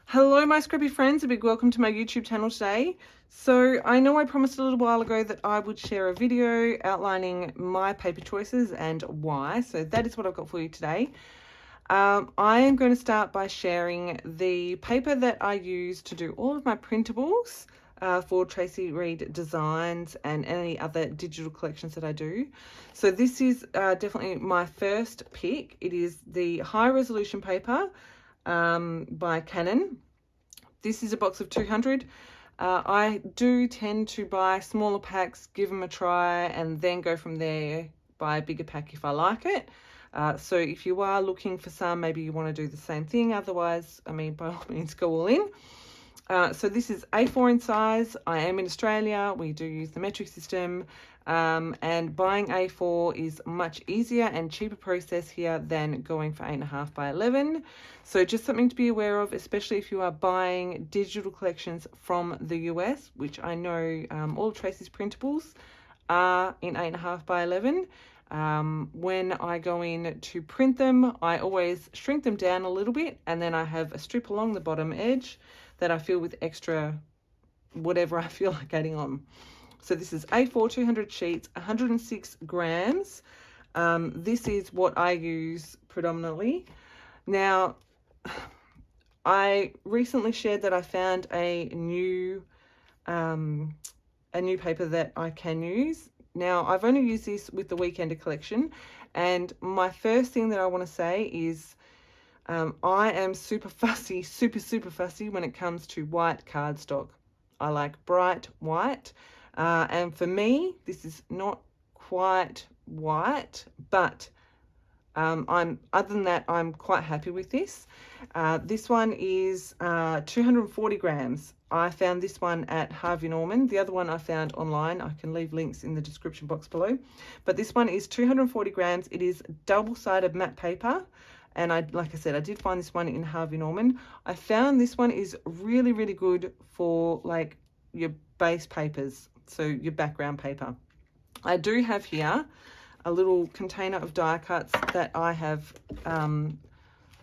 Hello my scrappy friends, a big welcome to my YouTube channel today. So I know I promised a little while ago that I would share a video outlining my paper choices and why, so that is what I've got for you today. I am going to start by sharing the paper that I use to do all of my printables for Tracy Reed Designs and any other digital collections that I do. So this is definitely my first pick. It is the High Resolution Paper by Canon. This is a box of 200. I do tend to buy smaller packs, give them a try, and then go from there, buy a bigger pack if I like it. So if you are looking for some, maybe you want to do the same thing. Otherwise, I mean, by all means, go all in. So this is A4 in size. I am in Australia. We do use the metric system. And buying A4 is much easier and cheaper process here than going for 8.5 by 11. So just something to be aware of, especially if you are buying digital collections from the US, which I know all of Tracy's printables are in 8.5 by 11. When I go in to print them, I always shrink them down a little bit, and then I have a strip along the bottom edge that I fill with extra whatever I feel like adding on. So this is A4 200 sheets, 106 grams. This is what I use predominantly. Now, I recently shared that I found a new paper that I can use. Now, I've only used this with the Weekender collection, and my first thing that I want to say is I am super fussy when it comes to white cardstock. I like bright white. And for me, this is not quite white, but other than that, I'm quite happy with this. This one is 240 grams. I found this one at Harvey Norman. The other one I found online. I can leave links in the description box below. But this one is 240 grams. It is double-sided matte paper. And like I said, I did find this one in Harvey Norman. I found this one is really, really good for like your base papers. So your background paper. I do have here a little container of die cuts that I have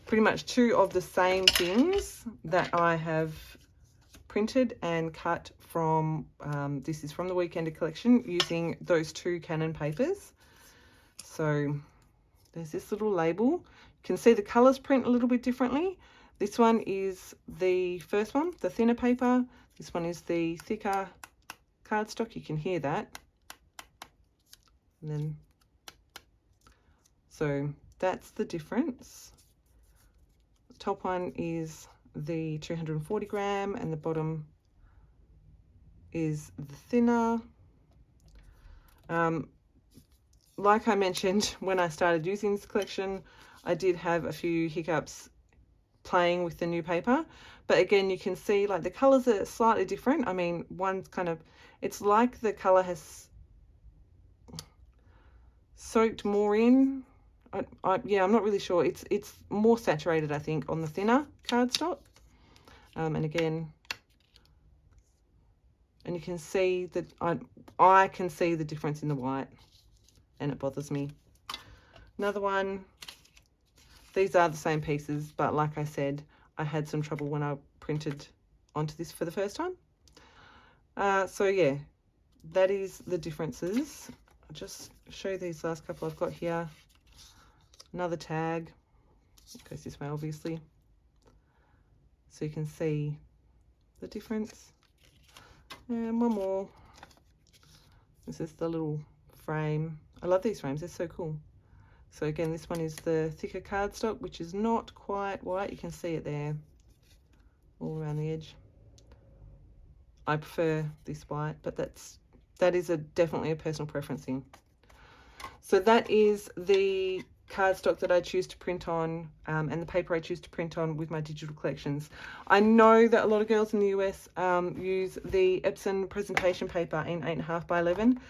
pretty much two of the same things that I have printed and cut from, this is from the Weekender collection, using those two Canon papers. So there's this little label. You can see the colors print a little bit differently. This one is the first one, the thinner paper. This one is the thicker cardstock. You can hear that. And then, so that's the difference. The top one is the 240 gram and the bottom is the thinner. Like I mentioned, when I started using this collection, I did have a few hiccups playing with the new paper, but again, you can see like the colors are slightly different. I mean, one's kind of, it's like the color has soaked more in. Yeah, I'm not really sure. It's more saturated, I think, on the thinner cardstock. And again, and you can see that I can see the difference in the white, and it bothers me. Another one. These are the same pieces, but like I said, I had some trouble when I printed onto this for the first time. So yeah, that is the differences. I'll just show you these last couple I've got here. Another tag. It goes this way, obviously. So you can see the difference. And one more. This is the little frame. I love these frames, they're so cool. So again, this one is the thicker cardstock, which is not quite white. You can see it there, all around the edge. I prefer this white, but that is definitely a personal preference thing. So that is the cardstock that I choose to print on, and the paper I choose to print on with my digital collections. I know that a lot of girls in the US use the Epson presentation paper in 8.5 by 11.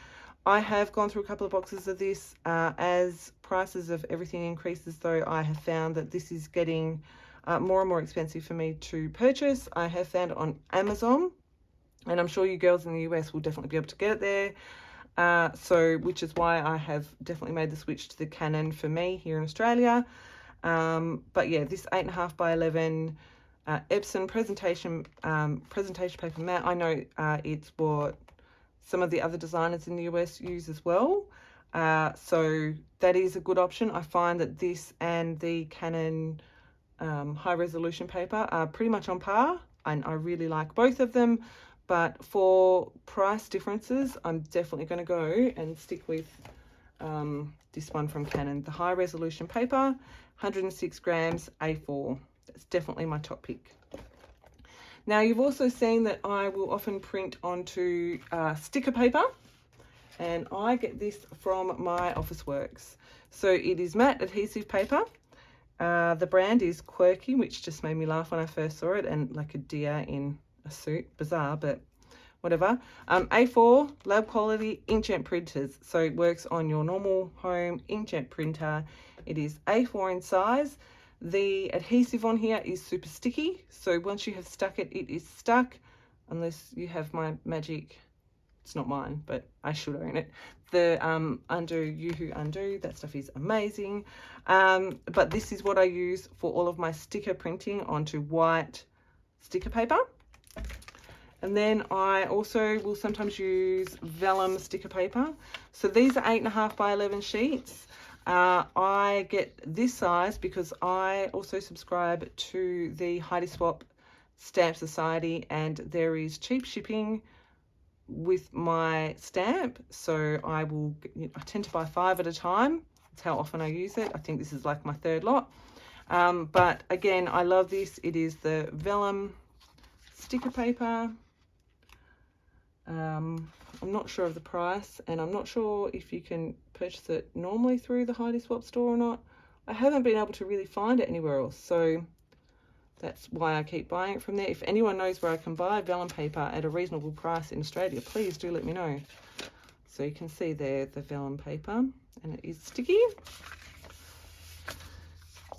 I have gone through a couple of boxes of this. As prices of everything increases, though, I have found that this is getting more and more expensive for me to purchase. I have found it on Amazon, and I'm sure you girls in the US will definitely be able to get it there. Which is why I have definitely made the switch to the Canon for me here in Australia. But yeah, this 8.5 by 11 Epson presentation paper mat. I know it's what some of the other designers in the US use as well. So that is a good option. I find that this and the Canon High Resolution Paper are pretty much on par, and I really like both of them. But for price differences, I'm definitely going to go and stick with this one from Canon, the High Resolution Paper, 106 grams A4. That's definitely my top pick. Now, you've also seen that I will often print onto sticker paper, and I get this from my Officeworks. So it is matte adhesive paper. The brand is Quirky, which just made me laugh when I first saw it, and like a deer in a suit. Bizarre, but whatever. A4 lab quality inkjet printers, so it works on your normal home inkjet printer. It is A4 in size. The adhesive on here is super sticky, so once you have stuck it, it is stuck, unless you have my magic, it's not mine, but I should own it, the Yoo-hoo Undo. That stuff is amazing. But this is what I use for all of my sticker printing onto white sticker paper. And then I also will sometimes use vellum sticker paper. So these are 8.5 by 11 sheets. I get this size because I also subscribe to the Heidi Swap Stamp Society, and there is cheap shipping with my stamp. So I tend to buy 5 at a time. That's how often I use it. I think this is like my 3rd lot. But again, I love this. It is the vellum sticker paper. I'm not sure of the price, and I'm not sure if you can purchase it normally through the Heidi Swap store or not. I haven't been able to really find it anywhere else, so that's why I keep buying it from there. If anyone knows where I can buy vellum paper at a reasonable price in Australia, please do let me know. So you can see there the vellum paper, and it is sticky.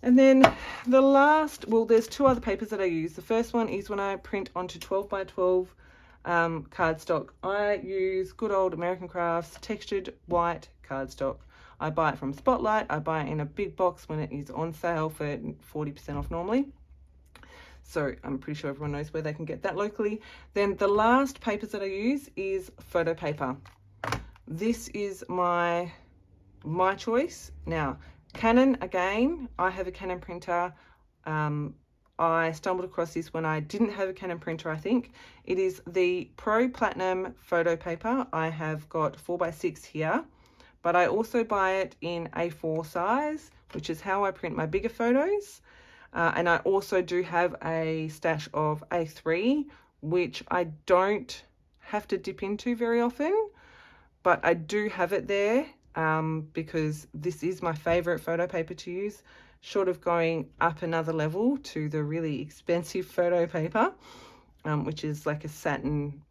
And then the last, well, there's 2 other papers that I use. The first one is when I print onto 12 by 12 cardstock. I use good old American Crafts textured white cardstock. I buy it from Spotlight. I buy it in a big box when it is on sale for 40% off normally. So I'm pretty sure everyone knows where they can get that locally. Then the last papers that I use is photo paper. This is my choice. Now, Canon, again, I have a Canon printer. I stumbled across this when I didn't have a Canon printer, I think. It is the Pro Platinum photo paper. I have got 4x6 here, but I also buy it in A4 size, which is how I print my bigger photos. And I also do have a stash of A3, which I don't have to dip into very often, but I do have it there because this is my favorite photo paper to use, short of going up another level to the really expensive photo paper, which is like a satin,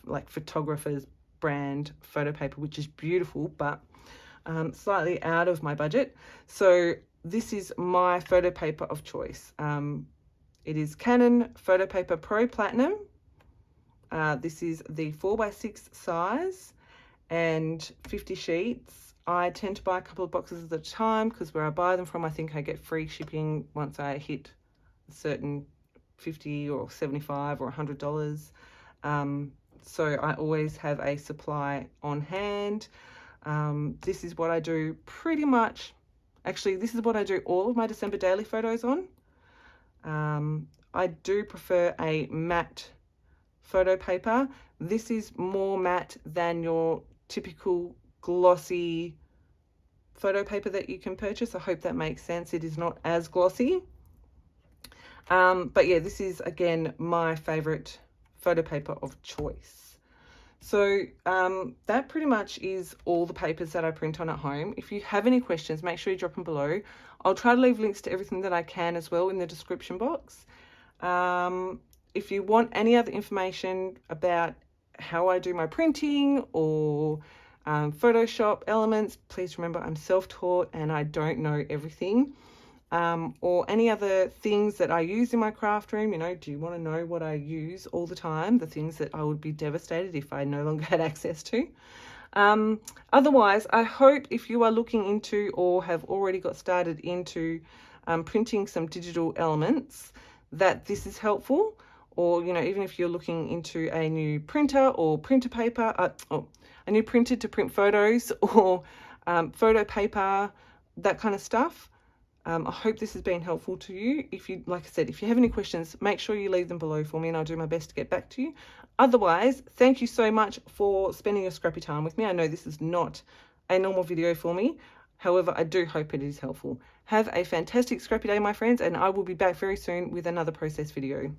like photographer's brand photo paper, which is beautiful, but slightly out of my budget. So this is my photo paper of choice. It is Canon Photo Paper Pro Platinum. This is the 4x6 size and 50 sheets. I tend to buy a couple of boxes at a time because where I buy them from, I think I get free shipping once I hit a certain $50 or $75 or $100. So I always have a supply on hand. This is what I do pretty much. Actually, this is what I do all of my December daily photos on. I do prefer a matte photo paper. This is more matte than your typical glossy photo paper that you can purchase. I hope that makes sense. It is not as glossy. But yeah, this is again my favorite photo paper of choice. So that pretty much is all the papers that I print on at home. If you have any questions, make sure you drop them below. I'll try to leave links to everything that I can as well in the description box. If you want any other information about how I do my printing or Photoshop elements, please remember I'm self-taught and I don't know everything. Or any other things that I use in my craft room. You know, do you want to know what I use all the time? The things that I would be devastated if I no longer had access to. Otherwise, I hope if you are looking into or have already got started into printing some digital elements, that this is helpful, or, you know, even if you're looking into a new printer or printer paper, or a new printer to print photos, or photo paper, that kind of stuff. I hope this has been helpful to you. If you, like I said, if you have any questions, make sure you leave them below for me and I'll do my best to get back to you. Otherwise, thank you so much for spending your scrappy time with me. I know this is not a normal video for me. However, I do hope it is helpful. Have a fantastic scrappy day, my friends, and I will be back very soon with another process video.